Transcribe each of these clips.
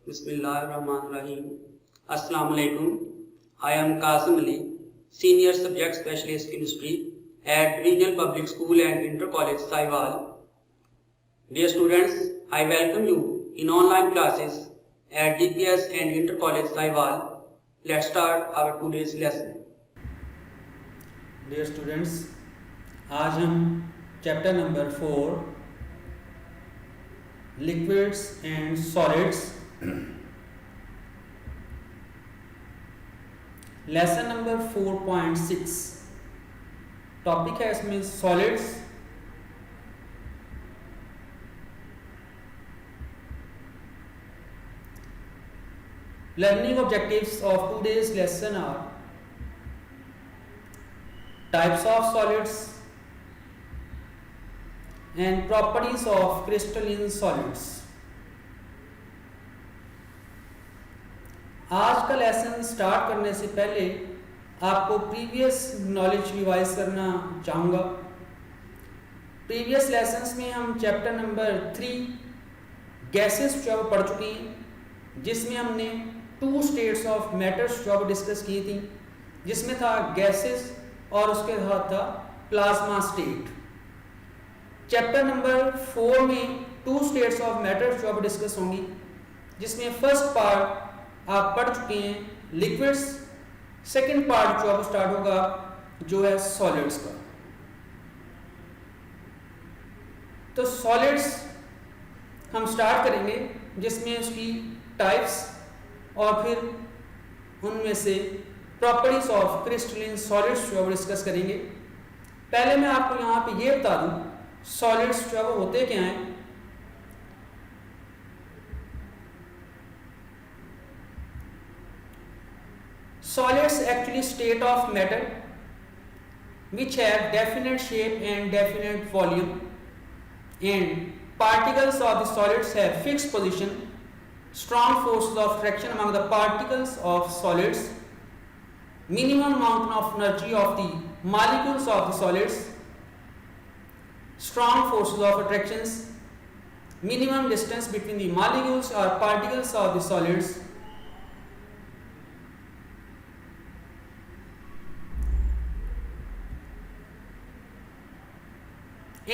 Bismillahirrahmanirrahim. Assalamu alaikum. I am Qasim Ali, Senior Subject Specialist Chemistry at Regional Public School and Inter College Sahiwal. Dear students, I welcome you in online classes at DPS and Inter College Sahiwal. Let's start our today's lesson. Dear students, आज हम chapter number 4 liquids and solids lesson number 4.6 topic है इसमें solids. Learning objectives of today's lesson are types of solids and properties of crystalline solids. आज का lesson start करने से पहले आपको प्रीवियस नॉलेज रिवाइज करना चाहूँगा। प्रीवियस लेसन्स में हम चैप्टर नंबर 3 गैसेस जो पढ़ चुके हैं, जिसमें हमने 2 स्टेट्स ऑफ मैटर्स जो डिस्कस की थी, जिसमें था गैसेस और उसके साथ था प्लाज्मा स्टेट। चैप्टर नंबर 4 में 2 स्टेट्स ऑफ मैटर जो अब डिस्कस होंगी, जिसमें फर्स्ट पार्ट आप पढ़ चुके हैं लिक्विड्स, सेकंड पार्ट जो अब स्टार्ट होगा जो है सॉलिड्स का। तो सॉलिड्स हम स्टार्ट करेंगे, जिसमें उसकी टाइप्स और फिर उनमें से प्रॉपर्टीज ऑफ क्रिस्टलिन सॉलिड्स जो डिस्कस करेंगे। पहले मैं आपको यहाँ पे ये बता दूं सॉलिड्स जो होते क्या हैं। Solids actually state of matter which have definite shape and definite volume, and particles of the solids have fixed position, strong forces of attraction among the particles of solids, minimum amount of energy of the molecules of the solids, strong forces of attractions, minimum distance between the molecules or particles of the solids,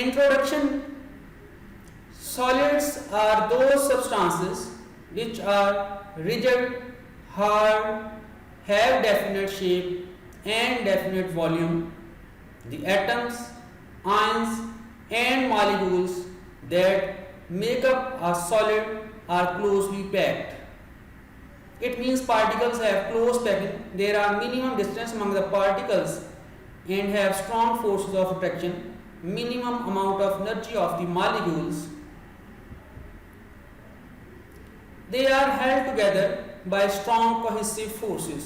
introduction. Solids are those substances which are rigid, hard, have definite shape and definite volume. The atoms, ions and molecules that make up a solid are closely packed. It means particles have close packing. There are minimum distance among the particles and have strong forces of attraction, minimum amount of energy of the molecules. They are held together by strong cohesive forces.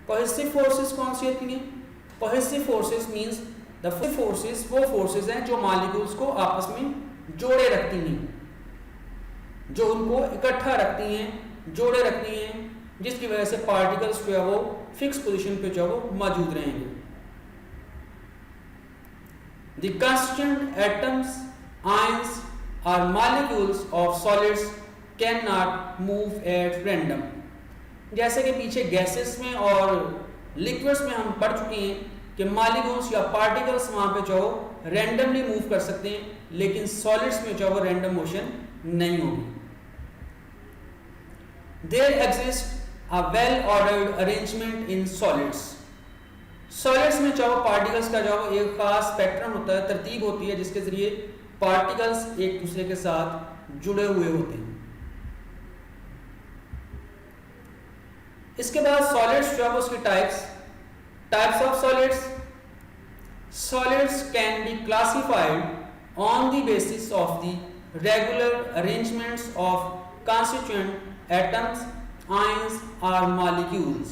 Cohesive forces कौन सी होती हैं? Cohesive forces means the forces वो forces हैं जो molecules को आपस में जोड़े रखती हैं, जो उनको इकट्ठा रखती हैं, जोड़े रखती हैं, जिसकी वजह से particles जो है वो fixed position पे जो है वो मौजूद रहेंगे। The constituent atoms, ions or molecules of solids cannot move at random. जैसे कि पीछे गैसेस में और लिक्विड्स में हम पढ़ चुके हैं कि मॉलिक्यूल्स या पार्टिकल्स वहां पे जो रैंडमली मूव कर सकते हैं, लेकिन सॉलिड्स में जो वो रैंडम मोशन नहीं होगी। There exist a well ordered arrangement in solids. Solids में जो पार्टिकल्स का जो एक खास पैटर्न होता है, तरतीब होती है, जिसके जरिए पार्टिकल्स एक दूसरे के साथ जुड़े हुए होते हैं। इसके बाद सॉलिड्स जो है उसकी types of solids can be classified on the basis of the regular arrangements of constituent atoms, ions or molecules.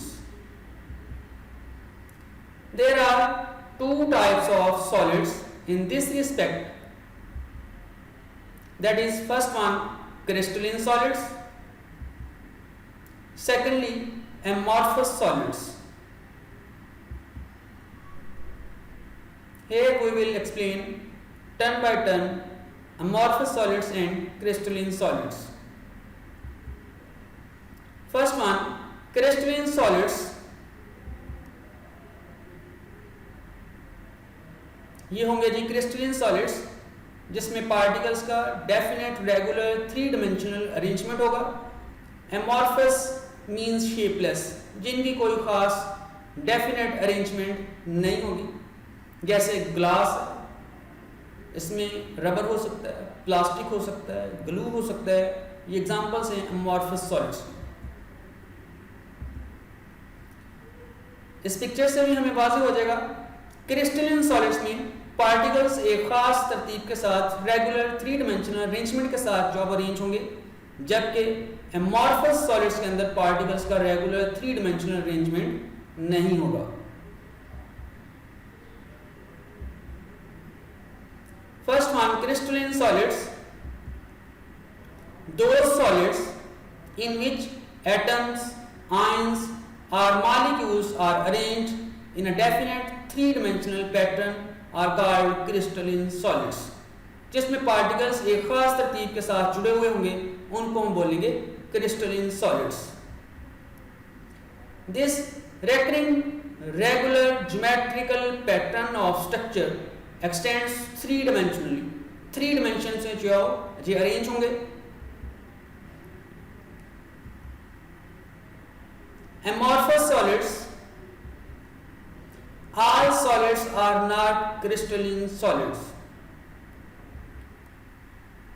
There are 2 types of solids in this respect. That is, first one crystalline solids, secondly amorphous solids. Here we will explain turn by turn amorphous solids and crystalline solids. First one, crystalline solids. ये होंगे जी crystalline solids जिसमें particles का definite regular 3 dimensional arrangement होगा। Amorphous means shapeless, जिनकी कोई खास definite arrangement नहीं होगी, जैसे ग्लास, इसमें रबर हो सकता है, प्लास्टिक हो सकता है, ग्लू हो सकता है। ये एग्जांपल्स हैं एमॉर्फस सॉलिड्स। इस पिक्चर से भी हमें वाज़ेह हो जाएगा, क्रिस्टलाइन सॉलिड्स में पार्टिकल्स एक खास तरतीब के साथ रेगुलर 3 डायमेंशनल अरेंजमेंट के साथ जॉब अरेंज होंगे, जबकि एमॉर्फस सॉलिड्स के अंदर पार्टिकल्स का रेगुलर 3 डायमेंशनल अरेंजमेंट नहीं होगा। First one, crystalline solids, those solids in which atoms, ions or molecules are arranged in a definite 3-dimensional pattern are called crystalline solids। जिसमें particles एक खास तरतीब के साथ जुड़े हुए होंगे उनको हम बोलेंगे crystalline solids। This recurring regular geometrical pattern of structure extends 3 dimensionally। 3 dimension से जो ये अरेंज होंगे। Amorphous solids, all solids are not crystalline solids।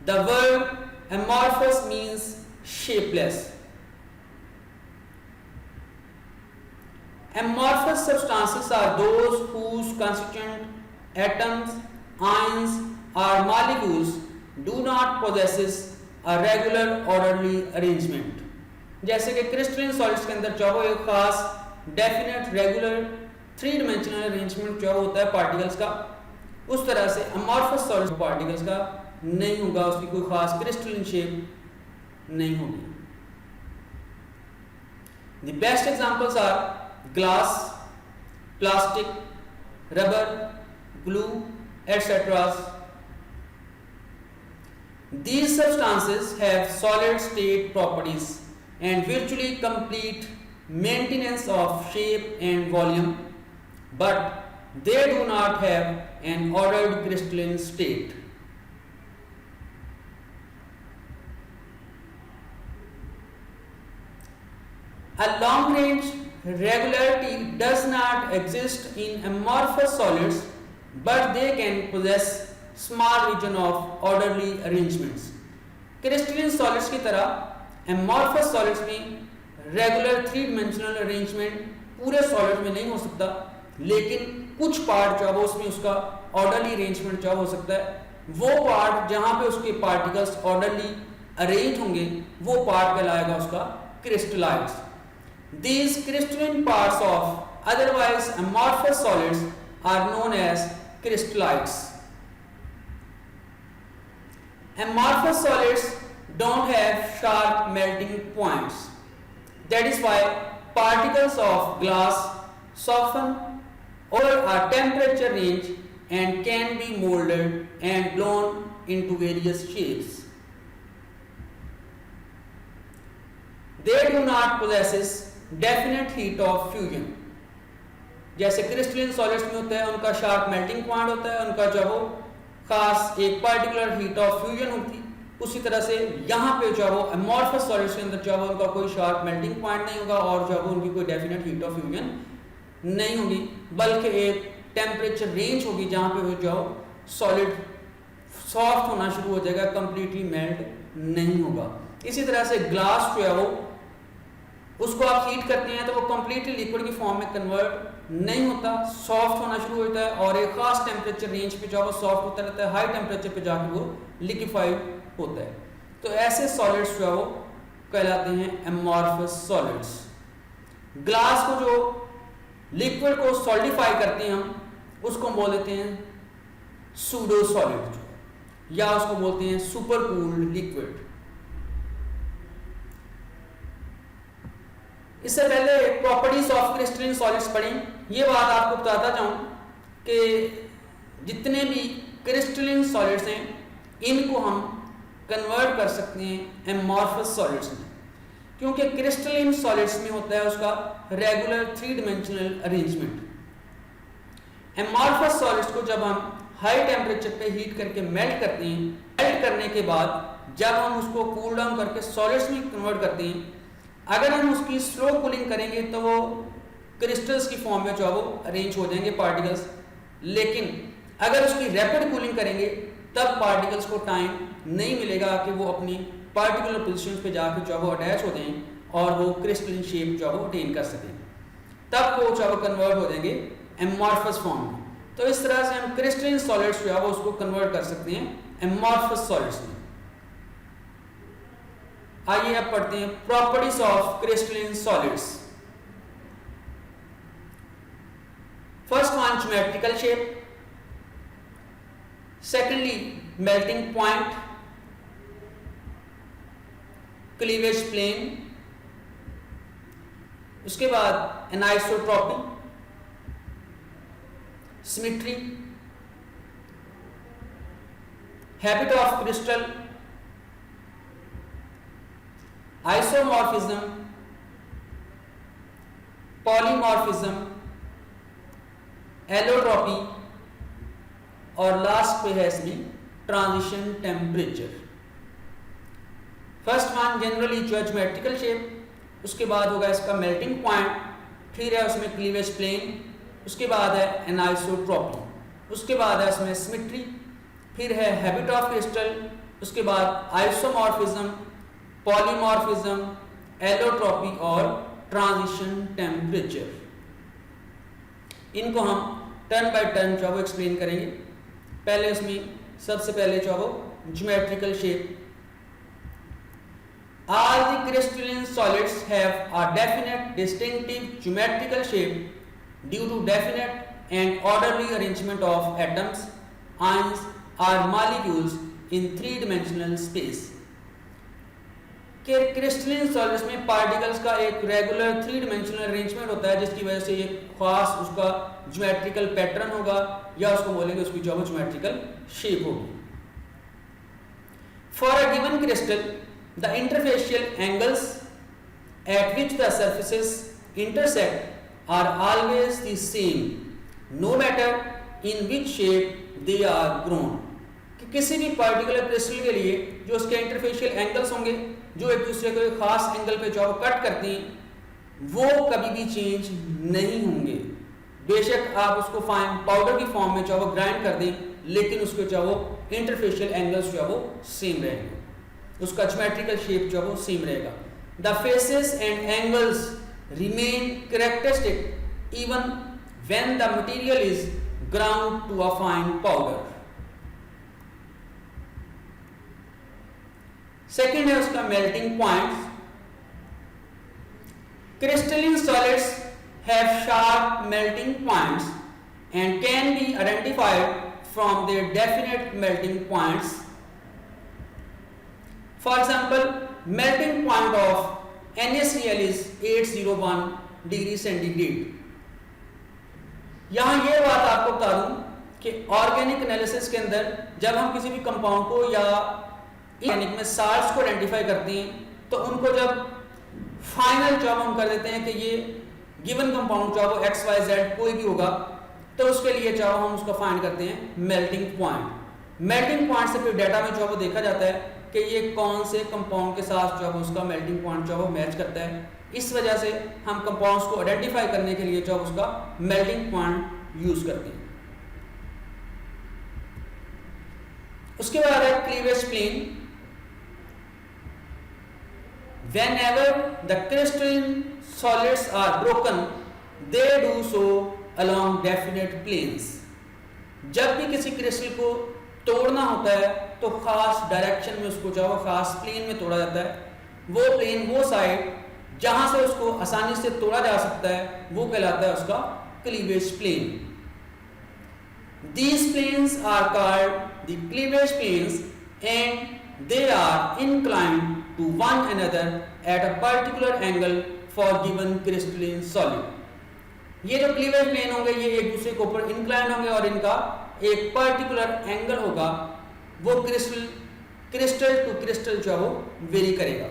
The word amorphous means shapeless। Amorphous substances are those whose constituent atoms, ions or molecules do not possess a regular orderly arrangement। जैसे कि crystalline solids के अंदर जो एक खास definite regular 3 dimensional arrangement जो होता है पार्टिकल्स का, उस तरह से अमॉर्फस सॉलिड्स पार्टिकल्स का नहीं होगा, उसकी कोई खास क्रिस्टलाइन शेप नहीं होगी। The best examples are glass, plastic, rubber, glue, etc. These substances have solid state properties and virtually complete maintenance of shape and volume, but they do not have an ordered crystalline state। A long range regularity does not exist in amorphous solids, but they can possess small region of orderly arrangements। Crystalline solids की तरह amorphous solids में regular 3 dimensional arrangement पूरे solid में नहीं हो सकता, लेकिन कुछ पार्ट जो है उसमें उसका ऑर्डरली अरेंजमेंट जो हो सकता है। वो पार्ट जहां पे उसके पार्टिकल्स ऑर्डरली अरेंज होंगे वो पार्ट कहलाएगा उसका क्रिस्टलाइड्स। These crystalline parts of otherwise amorphous solids are known as crystallites। Amorphous solids don't have sharp melting points. That is why particles of glass soften over a temperature range and can be molded and blown into various shapes। They do not possess definite heat of fusion. जैसे crystalline solids में होता है उनका sharp melting point होता है, उनका जो वो खास एक पर्टिकुलर हीट ऑफ फ्यूजन होती, उसी तरह से यहाँ पे जो वो अमॉर्फस सॉलिड्स के अंदर जो वो उनका कोई शार्प मेल्टिंग पॉइंट नहीं होगा और जो वो उनकी कोई डेफिनेट हीट ऑफ फ्यूजन नहीं होगी, बल्कि एक टेम्परेचर रेंज होगी जहाँ पे वो जो सॉलिड सॉफ्ट होना शुरू हो जाएगा, कंप्लीटली मेल्ट नहीं होगा। इसी तरह से ग्लास जो है वो उसको आप हीट करते हैं तो वो कंप्लीटली लिक्विड की फॉर्म में कन्वर्ट नहीं होता, सॉफ्ट होना शुरू होता है और एक खास टेम्परेचर रेंज पे जो वो सॉफ्ट होता रहता है, हाई टेम्परेचर पे जाके वो लिक्विफाइड होता है। तो ऐसे सॉलिड्स जो है वो कहलाते हैं एमॉर्फस सॉलिड्स। ग्लास को जो लिक्विड को सॉलिडिफाई करते हैं हम उसको बोल देते हैं सूडो सॉलिड या उसको बोलते हैं सुपर कूल्ड लिक्विड। इससे पहले प्रॉपर्टीज ऑफ क्रिस्टलाइन सॉलिड्स पढ़ी, ये बात आपको बताता जाऊं कि जितने भी क्रिस्टलाइन सॉलिड्स हैं इनको हम कन्वर्ट कर सकते हैं एमॉर्फस सॉलिड्स में। क्योंकि क्रिस्टलाइन सॉलिड्स में होता है उसका regular 3 dimensional arrangement. Amorphous solids को जब हम हाई टेम्परेचर पे हीट करके मेल्ट करते हैं, मेल्ट करने के बाद जब हम उसको कूल डाउन करके सॉलिड्स में कन्वर्ट करते हैं, अगर हम उसकी स्लो कूलिंग करेंगे तो वो क्रिस्टल्स की फॉर्म में जो है वो अरेंज हो जाएंगे पार्टिकल्स। लेकिन अगर उसकी रैपिड कूलिंग करेंगे तब पार्टिकल्स को टाइम नहीं मिलेगा कि वो अपनी पार्टिकुलर पोजीशन पे जाकर जो है वो अटैच हो जाएं और वो क्रिस्टलाइन शेप जो है वो अटेन कर सकें, तब वो जो है वो कन्वर्ट हो जाएंगे एमॉर्फस फॉर्म में। तो इस तरह से हम क्रिस्टलाइन सॉलिड्स जो है वो उसको कन्वर्ट कर सकते हैं एमॉर्फस सॉलिड्स में। आइए अब पढ़ते हैं properties of crystalline solids. First one, geometrical shape. Secondly, melting point, cleavage plane. उसके बाद anisotropy, symmetry, habit of crystal, isomorphism, polymorphism, allotropy और लास्ट पे है इसमें transition temperature. First one generally geometrical shape, उसके बाद होगा इसका मेल्टिंग पॉइंट, फिर है उसमें क्लीवेज प्लेन, उसके बाद है एनाइसोट्रॉपी, उसके बाद है उसमें सिमेट्री, फिर है हैबिट ऑफ क्रिस्टल, उसके बाद आइसोमॉर्फिज्म, पॉलीमॉर्फिज्म, एलोट्रॉपी और ट्रांजिशन टेम्परेचर। इनको हम टर्न बाय टर्न जो है वो एक्सप्लेन करेंगे। पहले उसमें सबसे पहले जो है वो geometrical shape. All the crystalline solids have a definite distinctive geometrical shape due to definite and orderly arrangement of atoms, ions or molecules in 3-dimensional space. कि क्रिस्टलाइन सॉलिड्स में पार्टिकल्स का एक रेगुलर 3-dimensional अरेंजमेंट होता है जिसकी वजह से एक खास उसका ज्योमेट्रिकल पैटर्न होगा या उसको बोलेंगे उसकी जो ज्योमेट्रिकल शेप होगी। For a given crystal the interfacial angles at which the surfaces intersect are always the same no matter in which shape they are grown। कि किसी भी पर्टिकुलर क्रिस्टल के लिए जो उसके इंटरफेशियल एंगल्स होंगे जो एक दूसरे को एक खास एंगल पे जो कट करते हैं वो कभी भी चेंज नहीं होंगे। बेशक आप उसको फाइन पाउडर की फॉर्म में जो वो ग्राइंड कर दें, लेकिन उसके जो वो इंटरफेशियल एंगल्स जो है वो सेम रहेंगे, उसका ज्योमेट्रिकल शेप जो वो सेम रहेगा। The faces and angles remain characteristic even when the material is ground to a fine powder. Second है उसका melting points. Crystalline solids have sharp melting points and can be identified from their definite melting points. For example, melting point of NaCl is 801 degree centigrade. यहां यह बात आपको बता दूं कि organic analysis के अंदर जब हम किसी भी कंपाउंड को या ऑर्गेनिक में साल्ट्स को आइडेंटिफाई करते हैं तो उनको जब फाइनल जॉब हम कर देते हैं कि ये गिवन कंपाउंड जो वो XYZ कोई भी होगा, तो उसके लिए जो हम उसको फाइंड करते हैं मेल्टिंग पॉइंट। मेल्टिंग पॉइंट से फिर डाटा में जो वो देखा जाता है कि ये कौन से कंपाउंड के साथ जो है उसका मेल्टिंग पॉइंट जो है मैच करता है। इस वजह से हम कंपाउंड्स को आइडेंटिफाई करने के लिए जो उसका मेल्टिंग पॉइंट यूज करते हैं। उसके बाद है cleavage plane. Whenever the crystalline solids are broken, they do so along definite planes। जब भी किसी क्रिस्टल को तोड़ना होता है तो खास डायरेक्शन में उसको जो खास प्लेन में तोड़ा जाता है। वो प्लेन, वो साइड जहां से उसको आसानी से तोड़ा जा सकता है वो कहलाता है उसका cleavage plane. These planes are called the cleavage planes and they are inclined to one another at a particular angle for given crystalline solid। ये जो क्लीवेज प्लेन होंगे ये एक दूसरे के ऊपर इंक्लाइन होंगे और इनका एक पर्टिकुलर एंगल होगा, वो क्रिस्टल टू क्रिस्टल जो है वो वेरी करेगा।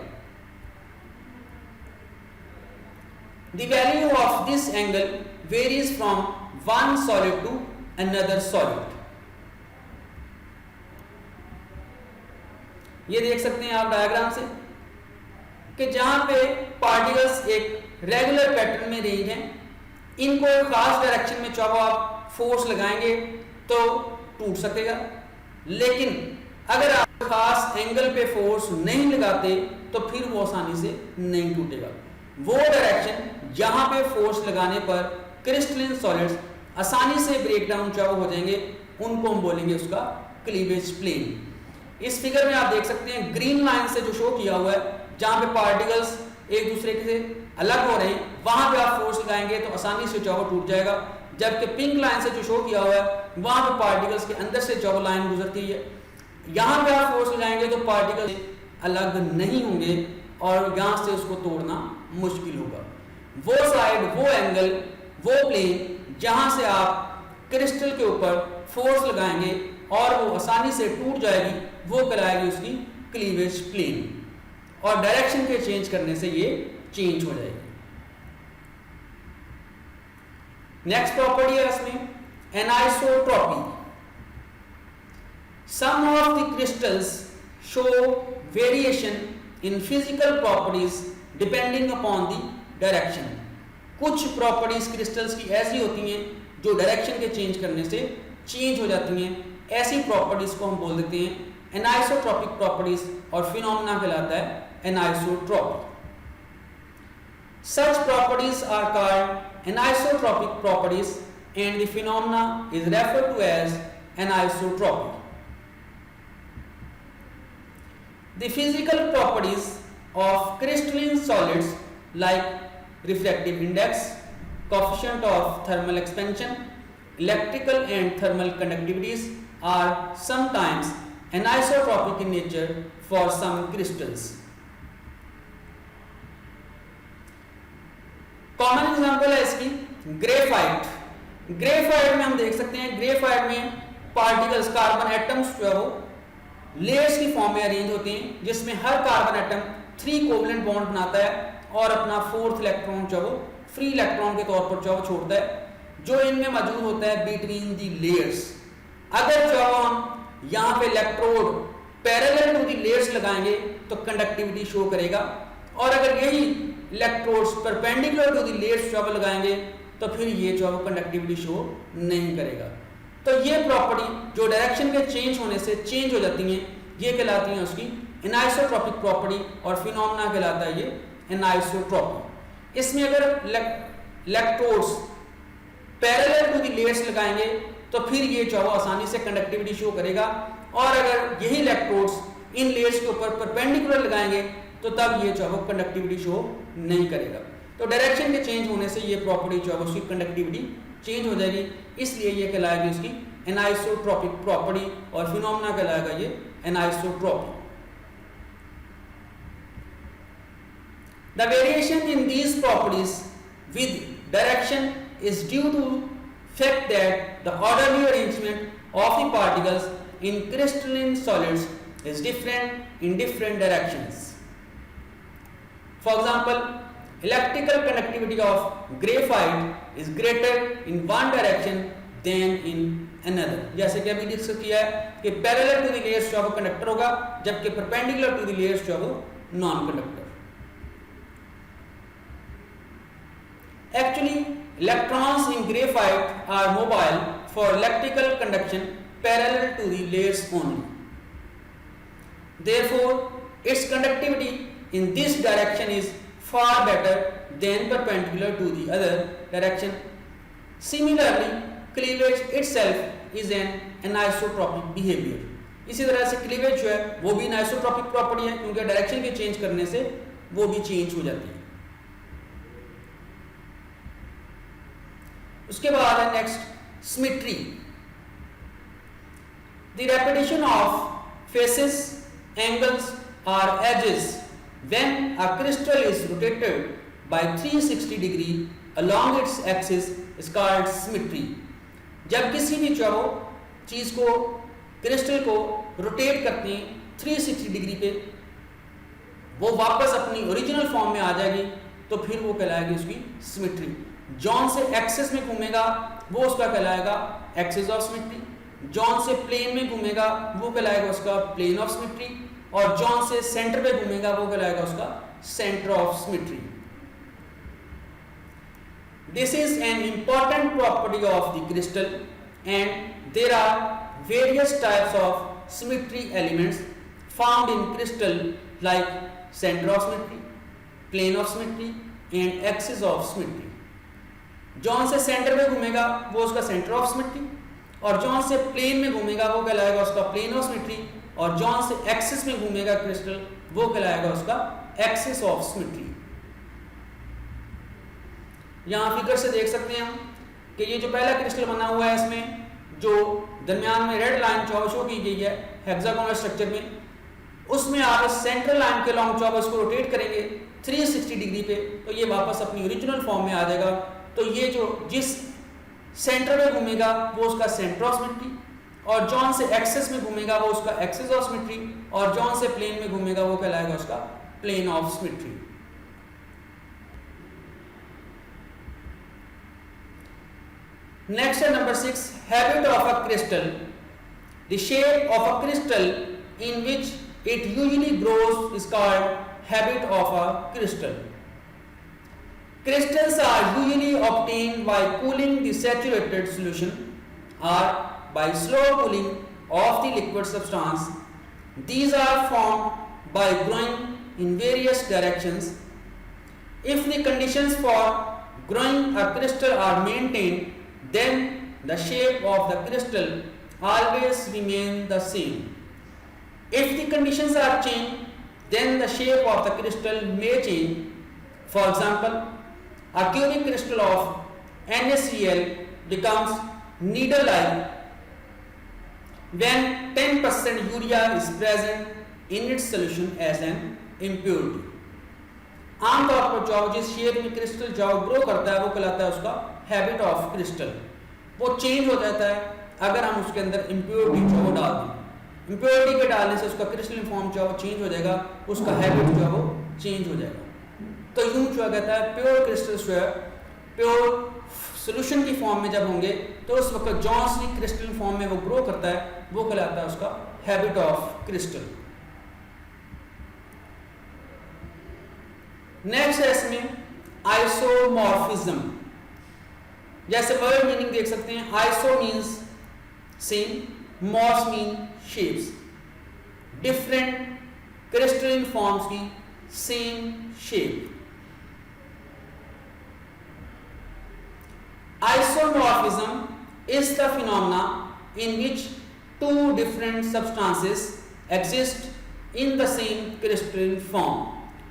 The value of this angle varies from one solid to another solid. ये देख सकते हैं आप डायग्राम से कि जहां पे पार्टिकल्स एक रेगुलर पैटर्न में रेंज हैं, इनको एक खास डायरेक्शन में चाहो आप फोर्स लगाएंगे तो टूट सकेगा, लेकिन अगर आप खास एंगल पे फोर्स नहीं लगाते तो फिर वो आसानी से नहीं टूटेगा। वो डायरेक्शन जहां पे फोर्स लगाने पर क्रिस्टलिन सॉलिड्स आसानी से ब्रेक डाउन चाहो हो जाएंगे, उनको हम बोलेंगे उसका क्लीवेज प्लेन। इस फिगर में आप देख सकते हैं ग्रीन लाइन से जो शो किया हुआ है, जहां पे पार्टिकल्स एक दूसरे से अलग हो रहे हैं, वहां पे आप फोर्स लगाएंगे तो आसानी से चाहो टूट जाएगा। जबकि पिंक लाइन से जो शो किया हुआ है, वहां पे पार्टिकल्स के अंदर से चाहो लाइन गुजरती है, यहां पे आप फोर्स लगाएंगे तो पार्टिकल अलग नहीं होंगे और यहां से उसको तोड़ना मुश्किल होगा। वो साइड, वो एंगल, वो प्लेन जहां से आप क्रिस्टल के ऊपर फोर्स लगाएंगे और वो आसानी से टूट जाएगी, वो कहलाएगी उसकी क्लीवेज प्लेन, और डायरेक्शन के चेंज करने से ये चेंज हो जाएगी। नेक्स्ट प्रॉपर्टी है इसमें anisotropy. Some of the crystals show variation in physical properties depending upon the direction. कुछ प्रॉपर्टीज क्रिस्टल्स की ऐसी होती हैं जो डायरेक्शन के चेंज करने से चेंज हो जाती हैं। ऐसी प्रॉपर्टीज को हम बोल देते हैं एनाइसोट्रॉपिक प्रॉपर्टीज, और फिनोमेना कहलाता है anisotropy. Such properties are called anisotropic properties and the phenomena is referred to as anisotropy. The physical properties of crystalline solids like refractive index, coefficient of thermal expansion, electrical and thermal conductivities are sometimes anisotropic in nature for some crystals. Common example है इसकी graphite. Graphite में हम देख सकते हैं, graphite में particles, carbon atoms जो है वो लेयर्स की फॉर्म में अरेंज होते हैं, जिसमें हर कार्बन एटम 3 कोवलेंट बॉन्ड बनाता है और अपना 4th इलेक्ट्रॉन जो वो फ्री इलेक्ट्रॉन के तौर पर जो छोड़ता है, जो इनमें मौजूद होता है बिटवीन दी लेयर्स। अगर जो हम यहाँ पे electrode parallel to the layers लगाएंगे तो कंडक्टिविटी शो करेगा, और अगर यही electrodes perpendicular to the layers जो लगाएंगे तो फिर ये जो है कंडक्टिविटी शो नहीं करेगा। तो ये प्रॉपर्टी जो डायरेक्शन के चेंज होने से चेंज हो जाती हैं, ये कहलाती हैं उसकी एनाइसोट्रॉपिक प्रॉपर्टी, और फिनोमेना कहलाता है ये एनाइसोट्रॉपी। इसमें अगर electrodes parallel to the layers लगाएंगे तो फिर ये जो है आसानी से कंडक्टिविटी शो करेगा, और अगर यही इलेक्ट्रोड्स इन लेयर्स के ऊपर परपेंडिकुलर लगाएंगे तो तब ये जो है कंडक्टिविटी शो नहीं करेगा। तो डायरेक्शन के चेंज होने से ये प्रॉपर्टी जो है उसकी कंडक्टिविटी चेंज हो जाएगी, इसलिए ये कहलाएगी उसकी एनाइसोट्रॉपिक प्रॉपर्टी, और फिनोमेना कहलाएगा ये anisotropy. The variation in these properties with direction is due to fact that the orderly arrangement of the particles in crystalline solids is different in different directions. For example, electrical conductivity of graphite is greater in one direction than in another. जैसे कि अभी discuss किया है कि parallel to the layers जो है वो conductor होगा, जबकि परपेंडिकुलर टू द लेयर्स जो है वो non conductor. Actually, electrons in graphite are mobile for electrical conduction parallel to the layers only. Therefore, its conductivity in this direction is far better than perpendicular to the other direction. Similarly, cleavage itself is an anisotropic behavior. इसी तरह से cleavage जो है वो भी anisotropic property है, क्योंकि direction के चेंज करने से वो भी चेंज हो जाती है। उसके बाद है next symmetry. The repetition of faces, angles और edges when a crystal is rotated by 360 degree along its axis is called symmetry. जब किसी भी चाहो चीज को, क्रिस्टल को रोटेट करते हैं 360 डिग्री पे, वो वापस अपनी ओरिजिनल फॉर्म में आ जाएगी, तो फिर वो कहलाएगी उसकी सिमेट्री। जॉन से एक्सिस में घूमेगा वो उसका कहलाएगा एक्सिस ऑफ सिमेट्री। जॉन से प्लेन में घूमेगा वो कहलाएगा उसका प्लेन ऑफ सिमेट्री। और जॉन से सेंटर पे घूमेगा वो कहलाएगा उसका centre of symmetry. This is an important property of the crystal, and there are various types of symmetry elements found in crystal like center of symmetry, plane of symmetry and axis of symmetry. John से centre में घूमेगा वो उसका centre of symmetry, और जॉन से plane में घूमेगा वो कहलाएगा उसका प्लेन ऑफ सिमेट्री, और जॉन से एक्सिस में घूमेगा क्रिस्टल वो कहलाएगा उसका एक्सिस ऑफ सिमेट्री। यहाँ फिगर से देख सकते हैं हम कि ये जो पहला क्रिस्टल बना हुआ है इसमें जो दरमियान में रेड लाइन शो की गई है हेक्सागोनल स्ट्रक्चर में, उसमें आप इस सेंट्रल लाइन के लॉन्ग चौबस को रोटेट करेंगे 360 डिग्री पे तो ये वापस अपनी ओरिजिनल फॉर्म में आ जाएगा। तो ये जो जिस सेंटर में घूमेगा वो उसका सेंटर ऑफ सिमेट्री, और जॉन से एक्सिस में घूमेगा वो उसका एक्सिस ऑफ सिमेट्री, और जॉन से प्लेन में घूमेगा वो कहलाएगा उसका plane of symmetry. Next, number 6, habit of a crystal. The shape of a crystal in which it usually grows is called habit of a crystal. Crystals are usually obtained by cooling the saturated solution or by slow cooling of the liquid substance. These are formed by growing in various directions. If the conditions for growing a crystal are maintained, then the shape of the crystal always remain the same. If the conditions are changed, then the shape of the crystal may change. For example, a cubic crystal of NaCl becomes needle-like when 10% urea is present in its solution as an impurity. आमतौर पर जो जिस shape में crystal जो grow करता है वो कहलाता है उसका हैबिट ऑफ क्रिस्टल। वो चेंज हो जाता है अगर हम उसके अंदर इम्प्योरिटी जो वो डाल दें। इम्प्योरिटी के डालने से उसका क्रिस्टल फॉर्म जो है वो चेंज हो जाएगा, उसका हैबिट जो है वो चेंज हो जाएगा। तो यूं जो कहता है प्योर क्रिस्टल्स जो है प्योर सोल्यूशन की फॉर्म में जब होंगे तो उस वक्त जॉन सी क्रिस्टल फॉर्म में वो ग्रो करता है वो कहलाता है उसका हैबिट ऑफ क्रिस्टल। नेक्स्ट है इसमें आइसोमॉर्फिज्म। जैसे वर्ड मीनिंग देख सकते हैं, iso means same, morph mean shapes, different crystalline forms की same shape. Isomorphism is the phenomena in which two different substances exist in the same crystalline form.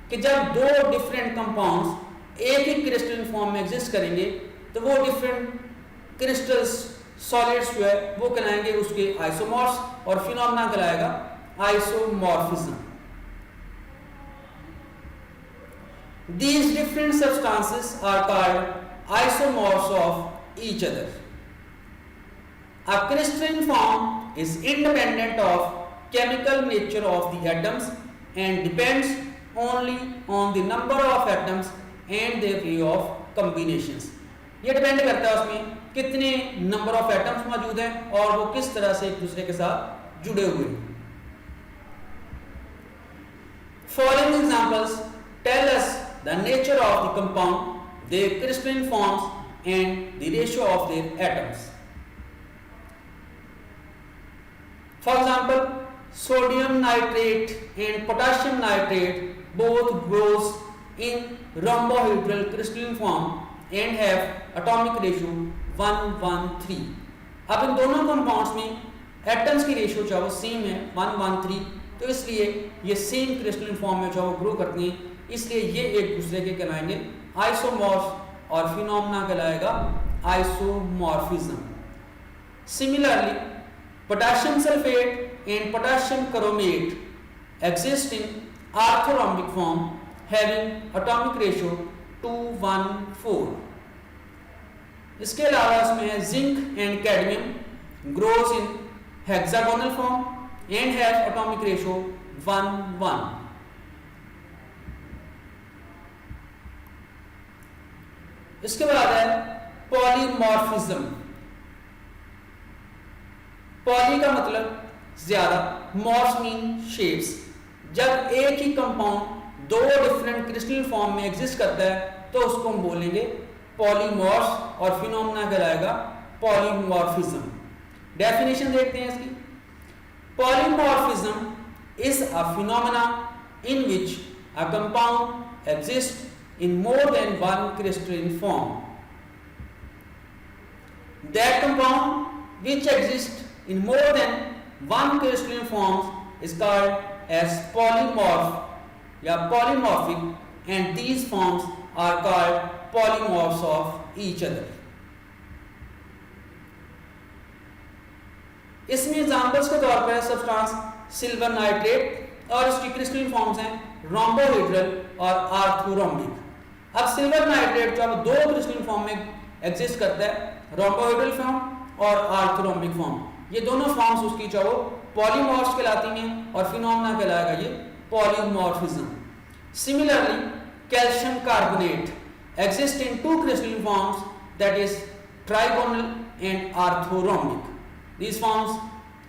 कि जब दो different compounds एक ही crystalline form में exist करेंगे तो वो different crystals solids जो है वो कहलाएंगे उसके isomorphs, और phenomena कहलाएगा isomorphism. These different substances are called isomorphs of each other. A crystalline form is independent of chemical nature of the atoms and depends only on the number of atoms and their way of combinations. ये depend करता है उसमें कितने number of atoms मौजूद हैं और वो किस तरह से एक दूसरे के साथ जुड़े हुए हैं। Following examples tell us the nature of the compound, their crystalline forms and the ratio of their atoms. For example, sodium nitrate and potassium nitrate both grows in rhombohedral crystalline form and have atomic ratio 1:1:3. अब इन दोनों compounds में atoms की ratio जो है वो same है 1:1:3, तो इसलिए ये सेम क्रिस्टलाइन फॉर्म में जो है वो ग्रो करती हैं, इसलिए ये एक दूसरे के कहलाएंगे आइसोमॉर्फ और फिनोमेना कहलाएगा isomorphism. Similarly potassium sulphate and potassium chromate exist in orthorhombic form having atomic ratio 2:1:4। इसके अलावा इसमें है zinc and cadmium grows in hexagonal form and have atomic ratio 1:1। इसके बाद है पॉलीमॉर्फिज्म। पॉली का मतलब ज्यादा, मॉर्फ मीन शेप्स। जब एक ही कंपाउंड दो डिफरेंट क्रिस्टल फॉर्म में एग्जिस्ट करता है तो उसको हम बोलेंगे पॉलीमॉर्फ और फिनोमेना कहलाएगा पॉलीमॉर्फिज्म। डेफिनेशन देखते हैं इसकी। Polymorphism is a phenomena in which a compound exist in more than one crystalline form. That compound which exists in more than one crystalline forms is called as polymorph या polymorphic, and these forms are called polymorphs of each other. इसमें examples के तौर पर substance silver nitrate और इसकी crystalline forms हैं rhombohedral और आर्थोरोम्बिक। अब सिल्वर नाइट्रेट जो दो क्रिस्टलाइन फॉर्म में एग्जिस्ट करता है, रोम्बोहेड्रल फॉर्म और आर्थोरोम्बिक फॉर्म, ये दोनों फॉर्म्स उसकी जो पॉलीमॉर्फ्स कहलाती हैं और फिनोमेना कहलाएगा ये polymorphism. Similarly calcium carbonate exist in two crystalline forms, that is trigonal and orthorhombic. These forms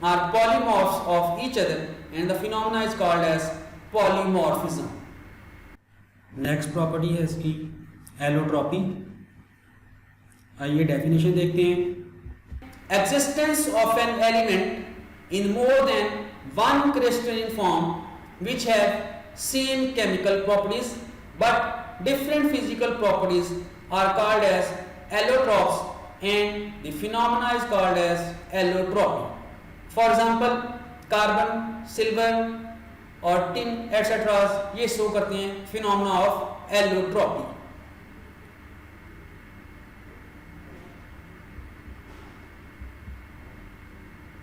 are polymorphs of each other and the phenomena is called as polymorphism. Next property है इसकी allotropy. आइए definition देखते हैं। Existence of an element in more than one crystalline form which have same chemical properties but different physical properties are called as allotropes and the phenomena is called as allotropy. For example, carbon, silver और tin etcetera ये show करते हैं phenomena of allotropy.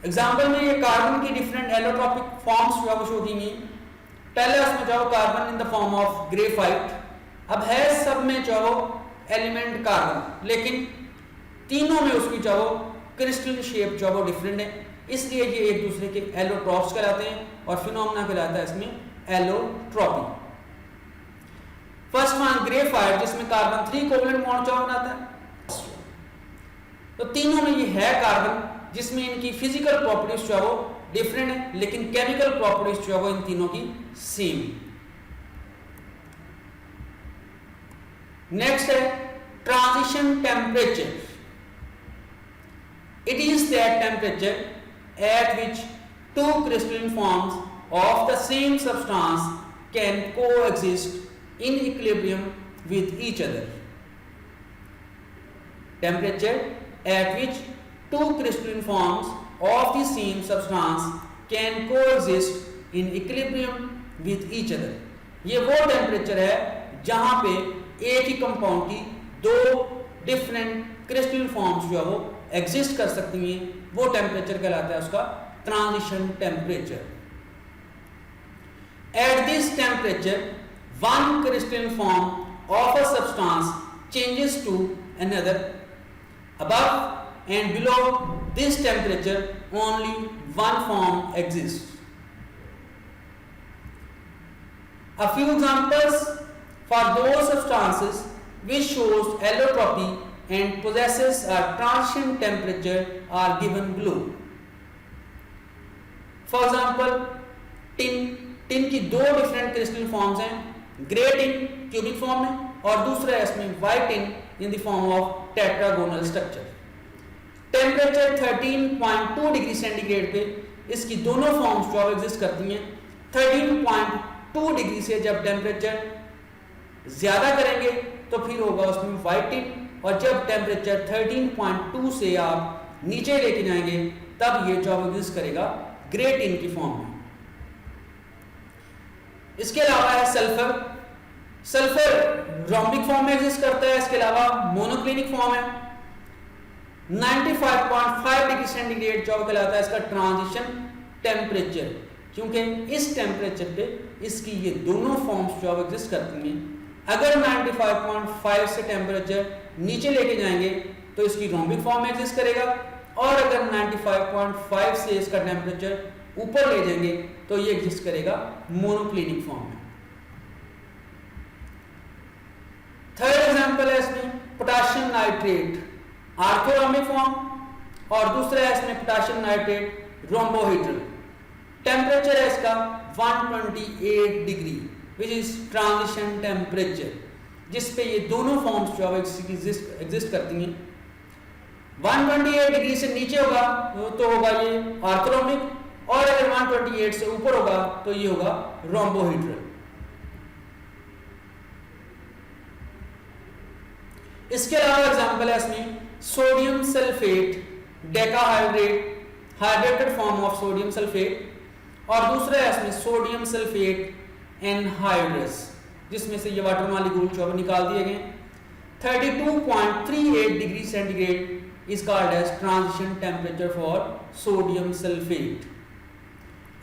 Example में ये carbon की different allotropic forms जो है वो शो की गई। पहले उसमें जो carbon in the form of graphite. अब है सब में जो एलिमेंट कार्बन, लेकिन तीनों में उसकी जो क्रिस्टल शेप जो वो डिफरेंट है, इसलिए ये एक दूसरे के एलोट्रॉप्स कहलाते हैं और फिनोमेना कहलाता है इसमें एलोट्रॉपी। फर्स्ट वन ग्रेफाइट, जिसमें कार्बन 3 कोवलेंट बॉन्ड जो बनाता है, तो तीनों में ये है कार्बन, जिसमें इनकी फिजिकल प्रॉपर्टीज जो है वो डिफरेंट है, लेकिन केमिकल प्रॉपर्टीज जो है वो इन तीनों की सेम। नेक्स्ट है transition temperature. It is that temperature at which two crystalline forms of the same substance can coexist in equilibrium with each other. Temperature at which two crystalline forms of the same substance can coexist in equilibrium with each other. ये वो temperature है जहां पे एक ही compound की दो different crystal forms जो है वो एग्जिस्ट कर सकती हैं, वो टेम्परेचर कहलाता है उसका transition temperature. At this temperature one crystalline form of a substance changes to another. Above and below this temperature only one form exist. A few examples for those substances which shows allotropy and possesses a transition temperature are given below. For example, tin की दो different crystal forms हैं, grey tin cubic form में और दूसरा है इसमें white tin in the form of tetragonal structure. Temperature 13.2 degree centigrade पे इसकी दोनों फॉर्म्स जो एग्जिस्ट करती हैं। 13.2 डिग्री से जब टेम्परेचर ज्यादा करेंगे तो फिर होगा उसमें व्हाइट टिन, और जब टेम्परेचर 13.2 से आप नीचे लेके जाएंगे तब ये जॉब एग्जिस्ट करेगा ग्रे टिन की फॉर्म में। इसके अलावा है सल्फर। सल्फर रोम्बिक फॉर्म में एग्जिस्ट करता है, इसके अलावा मोनोक्लिनिक फॉर्म है। 95.5 डिग्री सेंटीग्रेड जॉब कहलाता है इसका ट्रांजिशन टेम्परेचर, क्योंकि इस टेम्परेचर पे इसकी ये दोनों फॉर्म्स जॉब एग्जिस्ट करती हैं। अगर 95.5 से टेम्परेचर नीचे लेके जाएंगे तो इसकी रोम्बिक फॉर्म में एग्जिस्ट करेगा, और अगर 95.5 से इसका टेम्परेचर ऊपर ले जाएंगे तो ये एग्जिस्ट करेगा मोनोक्लिनिक फॉर्म में। थर्ड एग्जांपल है इसमें पोटाशियम नाइट्रेट आर्थोरोमिक फॉर्म, और दूसरा है इसमें पोटाशियम नाइट्रेट रोम्बोहेड्रल। टेम्परेचर है इसका 128 degree which is transition temperature, जिस पे ये दोनों फॉर्म्स जो एग्जिस्ट करती हैं। 128 डिग्री से नीचे होगा तो होगा ये आर्थोरोमिक, और अगर 128 से ऊपर होगा तो ये होगा रोम्बोहेड्रल। इसके अलावा एग्जांपल है इसमें sodium sulphate decahydrate, hydrated form of sodium sulphate, और दूसरा है इसमें सोडियम सल्फेट एनहाइड्रस, जिसमें से ये वाटर मॉलिक्यूल जो निकाल दिए गए। 32.38 degree centigrade is called as transition temperature for sodium sulphate.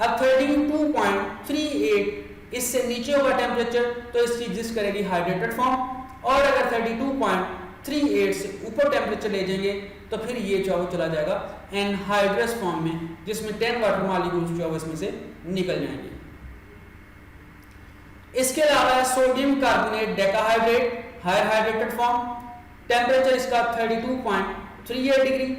अब 32.38 इससे नीचे होगा टेम्परेचर तो इसकी एग्जिस्ट करेगी हाइड्रेटेड फॉर्म, और अगर 32.38 से ऊपर टेम्परेचर ले जाएंगे तो फिर ये जो चला जाएगा एनहाइड्रस फॉर्म में, जिसमें 10 वाटर मॉलिक्यूल्स जो इसमें से निकल जाएंगे। इसके अलावा है sodium carbonate decahydrate higher hydrated form, temperature इसका 32.38 डिग्री,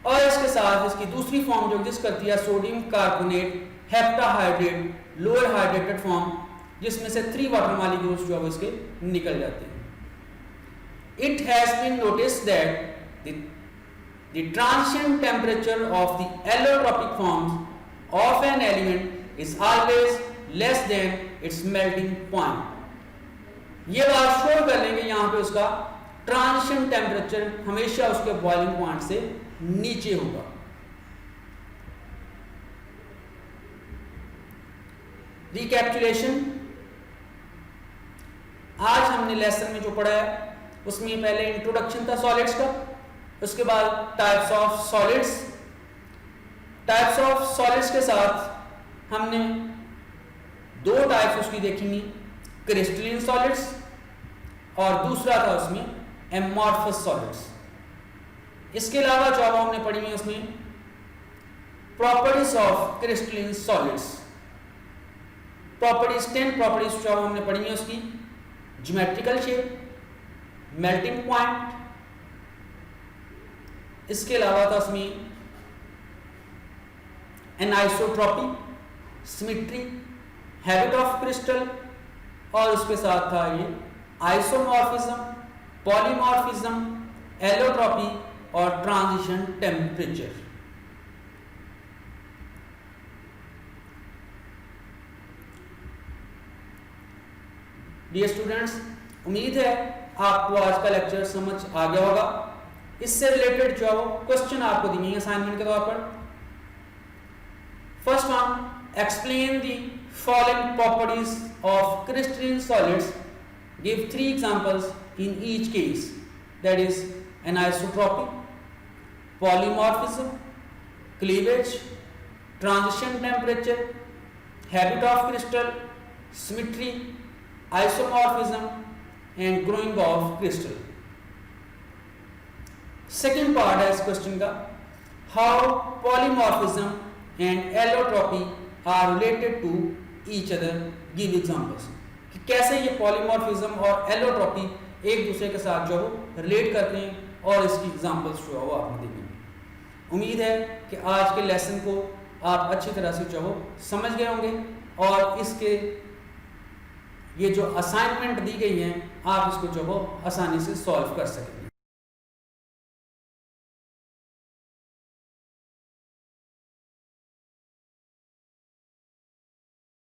और इसके साथ इसकी दूसरी फॉर्म जो एग्जिस्ट करती है sodium carbonate heptahydrate lower hydrated form, जिसमें से 3 वाटर मॉलिक्यूल्स जो इसके निकल जाते हैं। It has been noticed that the transition temperature of the allotropic forms of an element is always less than its melting point। ये बात शो कर लेंगे यहाँ पे उसका ट्रांजिशन टेम्परेचर हमेशा उसके बॉइलिंग पॉइंट से नीचे होगा। रिकैपिचुलेशन, आज हमने लेसन में जो पढ़ा है उसमें पहले इंट्रोडक्शन था सॉलिड्स का, उसके बाद types of solids. Types of solids के साथ हमने 2 टाइप्स उसकी देखेंगी, क्रिस्टलिन सॉलिड्स और दूसरा था उसमें एमॉर्फस सॉलिड्स। इसके अलावा जो हमने पढ़ी है उसमें properties of crystalline solids, properties 10 properties जो हमने पढ़ी है उसकी ज्योमेट्रिकल शेप, मेल्टिंग पॉइंट, इसके अलावा था उसमें anisotropy, symmetry, habit of crystal, और उसके साथ था ये आइसोमॉर्फिज्म, पॉलीमॉर्फिज्म, एलोट्रॉपी और ट्रांजिशन टेम्परेचर। डियर स्टूडेंट्स, उम्मीद है आपको आज का लेक्चर समझ आ गया होगा। इससे रिलेटेड जो क्वेश्चन आपको दिए असाइनमेंट के तौर पर। First one, explain the following properties of crystalline solids, give 3 examples in each case, that is anisotropy, polymorphism, cleavage, transition temperature, habit of crystal, symmetry, isomorphism and growing of crystal। Second part है इस question का, how polymorphism and allotropy are related to each other, give examples। कि कैसे ये polymorphism और allotropy एक दूसरे के साथ जो रिलेट करते हैं और इसकी एग्जांपल्स जो है आपने देखेंगे। उम्मीद है कि आज के लेसन को आप अच्छी तरह से जो समझ गए होंगे और इसके ये जो असाइनमेंट दी गई हैं आप इसको जो आसानी से सॉल्व कर सकेंगे।